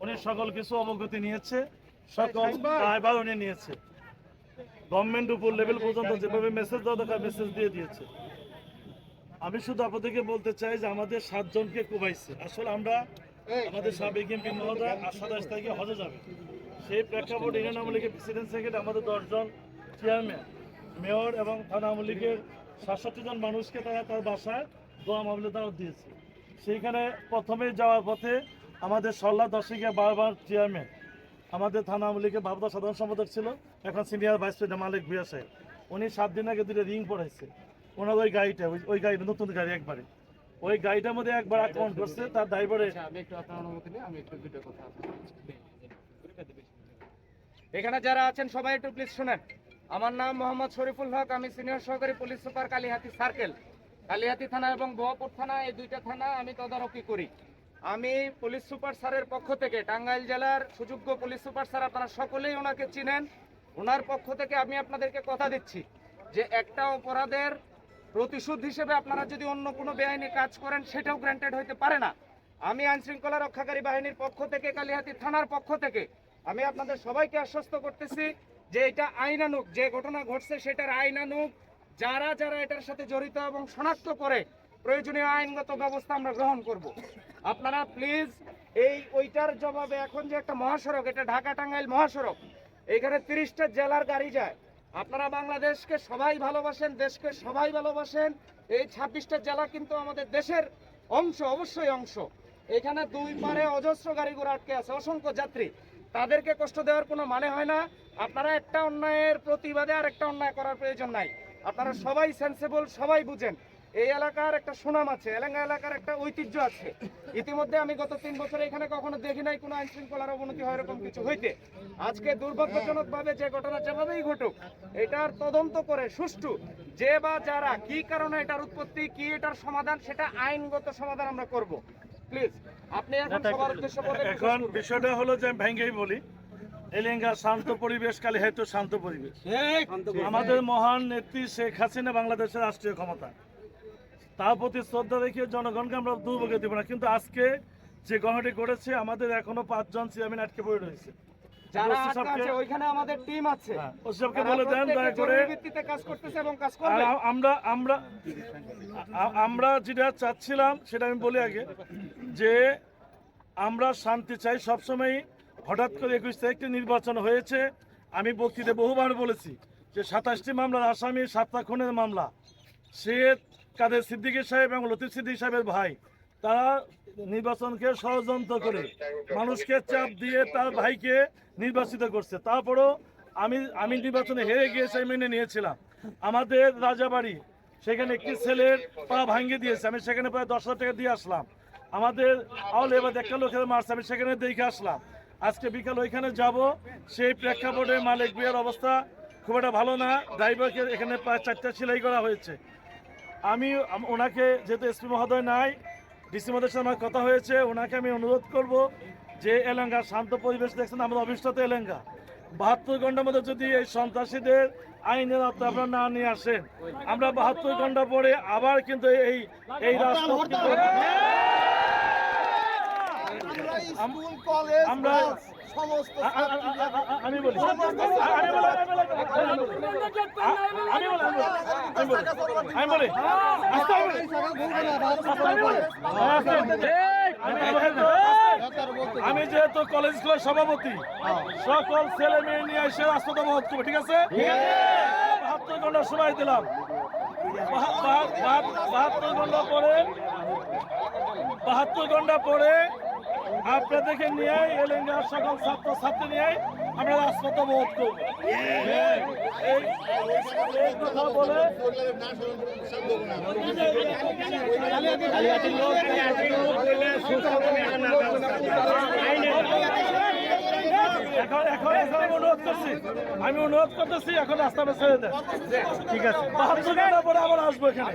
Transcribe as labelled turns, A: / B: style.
A: উনি সকল কিছু অবগতি নিয়েছে, সকল দায়ভার উনি নিয়েছে। গভর্নমেন্ট উপর লেভেল পর্যন্ত যেভাবে মেসেজ দেওয়া দরকার মেসেজ দিয়ে দিয়েছে। আমি শুধু আপনাদেরকে বলতে চাই যে আমাদের 7 জনকে কুবাইছে। আসলে আমরা আমাদের সাবেক এমপি মহোদয় 27 তারিখে হজে যাবে, সেই প্রেক্ষাপটে ইউনিয়ন আওয়ামী লীগের প্রেসিডেন্ট সেক্রেটারি আমাদের 10 জন চেয়ারম্যান, মেয়র এবং থানা আওয়ামী লীগের 67 জন মানুষকে তারা তার বাসায় দোয়া মাহফিলে দাওয়াত দিয়েছে। সেইখানে প্রথমে যাওয়ার পথে আমাদের সল্লা দশিকে বারবার চেয়ারম্যান, আমাদের থানা আওয়ামী লীগের ভারপ্রাপ্ত সাধারণ সম্পাদক ছিল, এখন সিনিয়র ভাইস প্রেসিডেন্ট মালিক ভুঁইয়া সাহেব, উনি 7 দিন আগে 2টা রিং পড়াইছে। ওনার ওই গাড়িটা ওই গাড়িটা নতুন গাড়ি, একবারে ওই গাড়িটার মধ্যে একবার আক্রমণ করছে, তার ড্রাইভারে।
B: এখানে যারা আছেন সবাই একটু প্লিজ শুনেন। আমার নাম মোহাম্মদ শরীফুল হক, আমি সিনিয়র সহকারী police super Kalihati circle, Kalihati থানা এবং বোয়াপুর থানা, এই 2টা থানা আমি তদারকি করি। আমি পুলিশ সুপার স্যারের পক্ষ থেকে, টাঙ্গাইল জেলার সুযোগ্য পুলিশ সুপার স্যার, আপনারা সকলেই ওনাকে চিনেন, ওনার পক্ষ থেকে আমি আপনাদেরকে কথা দিচ্ছি যে একটা অপরাধের প্রতিশোধ হিসেবে আপনারা যদি অন্য কোনো বেআইনি কাজ করেন সেটাও গ্র্যান্টেড হইতে পারে না। আমি আইন শৃঙ্খলা রক্ষাকারী বাহিনীর পক্ষ থেকে, কালিহাতী থানার পক্ষ থেকে আমি আপনাদের সবাইকে আশ্বস্ত করতেছি যে এটা আইনানুগ, যে ঘটনা ঘটছে সেটার আইনানুগ, যারা যারা এটার সাথে জড়িত এবং শনাক্ত করে প্রয়োজনীয় আইনগত ব্যবস্থা আমরা গ্রহণ করব। আপনারা প্লিজ ওইটার জবাবে এখন যে একটা মহাসড়ক, এটা ঢাকা টাঙ্গাইল মহাসড়ক, এখানে 30টা জেলার গাড়ি যায়। আপনারা বাংলাদেশকে সবাই ভালোবাসেন, দেশকে সবাই ভালোবাসেন, এই 26টা জেলা কিন্তু আমাদের দেশের অংশ, অবশ্যই অংশ। এখানে 2 পারে অজস্র গাড়ি ঘোড়া আটকে আছে, অসংখ্য যাত্রী, তাদেরকে কষ্ট দেওয়ার কোনো মানে হয় না। আপনারা একটা অন্যায়ের প্রতিবাদে আর একটা অন্যায় করার প্রয়োজন নাই। আপনারা সবাই সেন্সেবল, সবাই বুঝেন এই এলাকার একটা সুনাম আছে, এলাঙ্গা এলাকার একটা ঐতিহ্য আছে। ইতিমধ্যে আমি গত 3 বছরে এখানে কখনো দেখি নাই কোনো আইন শৃঙ্খলার অবনতি হয় এরকম কিছু হইতে। আজকে দুর্ভাগ্যজনকভাবে যে ঘটনা যেভাবেই ঘটুক, এটার তদন্ত করে সুষ্ঠু যে বা যারা কি কারণে এটার উৎপত্তি, কি এটার সমাধান, সেটা আইনগত সমাধান আমরা করব। প্লিজ আপনি এখন সবার উদ্দেশ্য বলে।
A: এখন বিষয়টা হলো যে আমি ভেঙ্গেই বলি, এলেঙ্গা শান্ত পরিবেশ, কালিহাতী শান্ত পরিবেশ। আমাদের মহান নেত্রী শেখ হাসিনা বাংলাদেশের রাষ্ট্রীয় ক্ষমতা, তার প্রতি শ্রদ্ধা রেখে জনগণকে আমরা দুর্ভোগে দেব না। কিন্তু আজকে যে ঘটনাটি ঘটেছে, আমাদের এখনো 5 জন চেয়ারম্যান আটকে পড়ে রয়েছে।
B: যারা আছে ওইখানে আমাদের টিম আছে,
A: ওসবকে বলে দেন দয়া করে
B: ভিত্তিতে কাজ করতেছে এবং কাজ করবে।
A: আমরা যেটা চাচ্ছিলাম সেটা আমি বলি আগে, যে আমরা শান্তি চাই সবসময়। হঠাৎ করে 21 তারিখে নির্বাচন হয়েছে, আমি বক্তৃতা বহুবার বলেছি যে 27টি মামলার আসামি, 7টা খুনের মামলা, সে কাদের সিদ্দিকী সাহেব এবং লতিফ সিদ্দিকী সাহেবের ভাই, তারা নির্বাচনকে ষড়যন্ত্র করে মানুষকে চাপ দিয়ে তার ভাইকে নির্বাচিত করছে। তারপরও আমি নির্বাচনে হেরে গিয়েছি, মেনে নিয়েছিলাম। আমাদের রাজাবাড়ি, সেখানে একটি ছেলের পা ভাঙিয়ে দিয়েছে, আমি সেখানে প্রায় 10,000 টাকা দিয়ে আসলাম। আমাদের আওয়াল এবার একটা লোকের মারছে, আমি সেখানে দেখে আসলাম। আজকে বিকাল ওইখানে যাব, সেই প্রেক্ষাপটে মালিক ভুঁইয়ার অবস্থা খুব একটা ভালো না, ড্রাইভারকে এখানে প্রায় 4টা সেলাই করা হয়েছে। আমি ওনাকে, যেহেতু এসপি মহোদয় নাই, ডিসি মহোদয়ের সাথে আমার কথা হয়েছে, ওনাকে আমি অনুরোধ করব যে এলাঙ্গা শান্ত পরিবেশ দেখছেন, আমাদের অভিষ্ট এলাঙ্গা, 72 ঘন্টার মধ্যে যদি এই সন্ত্রাসীদের আইনের আওতায় আপনারা না নিয়ে আসেন, আমরা 72 ঘন্টা পরে আবার কিন্তু এই রাস্তা আমরা আমি বলি আমি যেহেতু কলেজ স্কুলের সভাপতি, সকল ছেলে মেয়ে নিয়ে এসে রাস্তা মহৎ করবো, ঠিক আছে? 72 ঘন্টা সময় দিলাম। 72 ঘন্টা পরে আপনাদেরকে নিয়ে এলেঙ্গার সকল ছাত্র ছাত্রী নিয়ে আমরা রাজপথ অবরোধ করবো। এই কথা বলে আমি অনুরোধ করতেছি এখন রাস্তা ছেড়ে দেন, ঠিক আছে? 72 ঘন্টা পরে আবার আসবো এখানে।